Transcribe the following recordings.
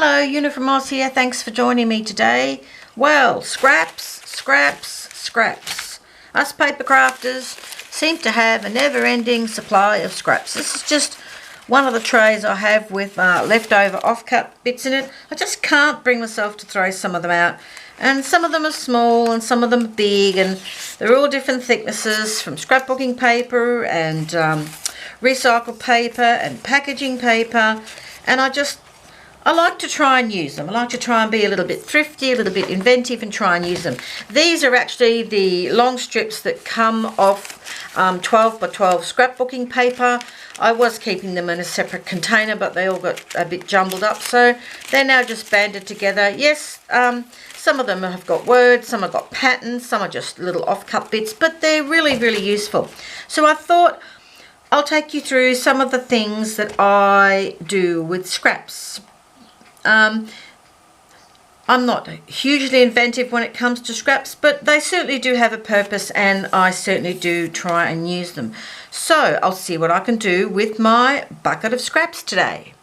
Hello, Yuna from Oz here. Thanks for joining me today. Well, scraps. Us paper crafters seem to have a never-ending supply of scraps. This is just one of the trays I have with leftover off-cut bits in it. I just can't bring myself to throw some of them out. And some of them are small and some of them are big, and they're all different thicknesses, from scrapbooking paper and recycled paper and packaging paper. And I like to try and use them. I like to try and be a little bit thrifty, a little bit inventive, and try and use them. These are actually the long strips that come off 12 by 12 scrapbooking paper. I was keeping them in a separate container, but they all got a bit jumbled up, so they're now just banded together. Yes, some of them have got words, some have got patterns, some are just little off-cut bits, but they're really, really useful. So I thought I'll take you through some of the things that I do with scraps. I'm not hugely inventive when it comes to scraps, but they certainly do have a purpose, and I certainly do try and use them. So I'll see what I can do with my bucket of scraps today.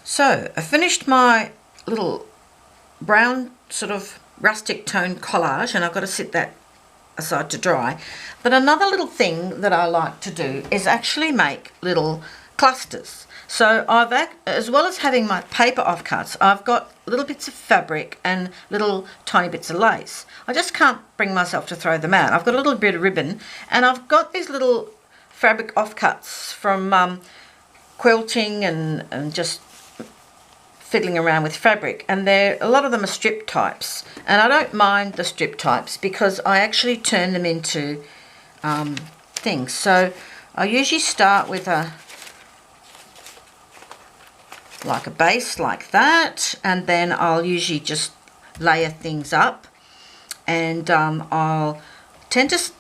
So I finished my little brown sort of rustic tone collage, and I've got to sit that aside to dry. But another little thing that I like to do is actually make little clusters. So as well as having my paper offcuts, I've got little bits of fabric and little tiny bits of lace. I just can't bring myself to throw them out. I've got a little bit of ribbon, and I've got these little fabric offcuts from quilting and just fiddling around with fabric, and a lot of them are strip types, and I don't mind the strip types because I actually turn them into things. So I usually start with a base like that, and then I'll usually just layer things up, and I'll tend to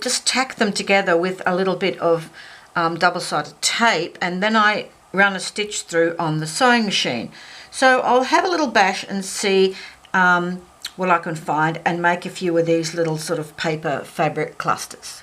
just tack them together with a little bit of double-sided tape, and then I run a stitch through on the sewing machine. So I'll have a little bash and see what I can find and make a few of these little sort of paper fabric clusters.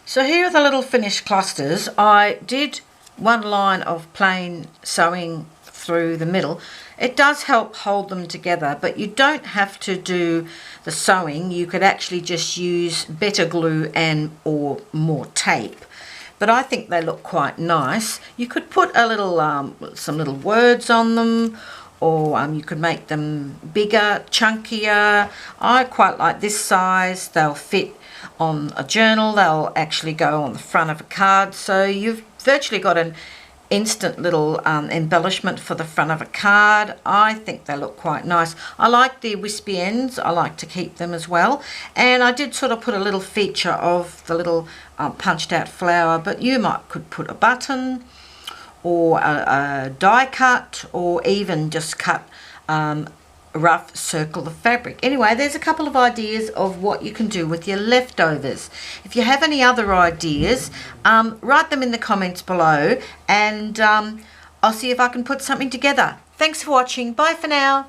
So here are the little finished clusters. I did one line of plain sewing through the middle. It does help hold them together, but you don't have to do the sewing. You could actually just use better glue and or more tape. but I think they look quite nice. You could put a little, some little words on them, or you could make them bigger, chunkier. I quite like this size. They'll fit on a journal. They'll actually go on the front of a card. So you've virtually got an instant little embellishment for the front of a card. I think they look quite nice. I like the wispy ends. I like to keep them as well. And I did sort of put a little feature of the little punched out flower, but you could put a button or a die cut, or even just cut rough circle of fabric. Anyway, there's a couple of ideas of what you can do with your leftovers. If you have any other ideas, write them in the comments below, and I'll see if I can put something together. Thanks for watching. Bye for now.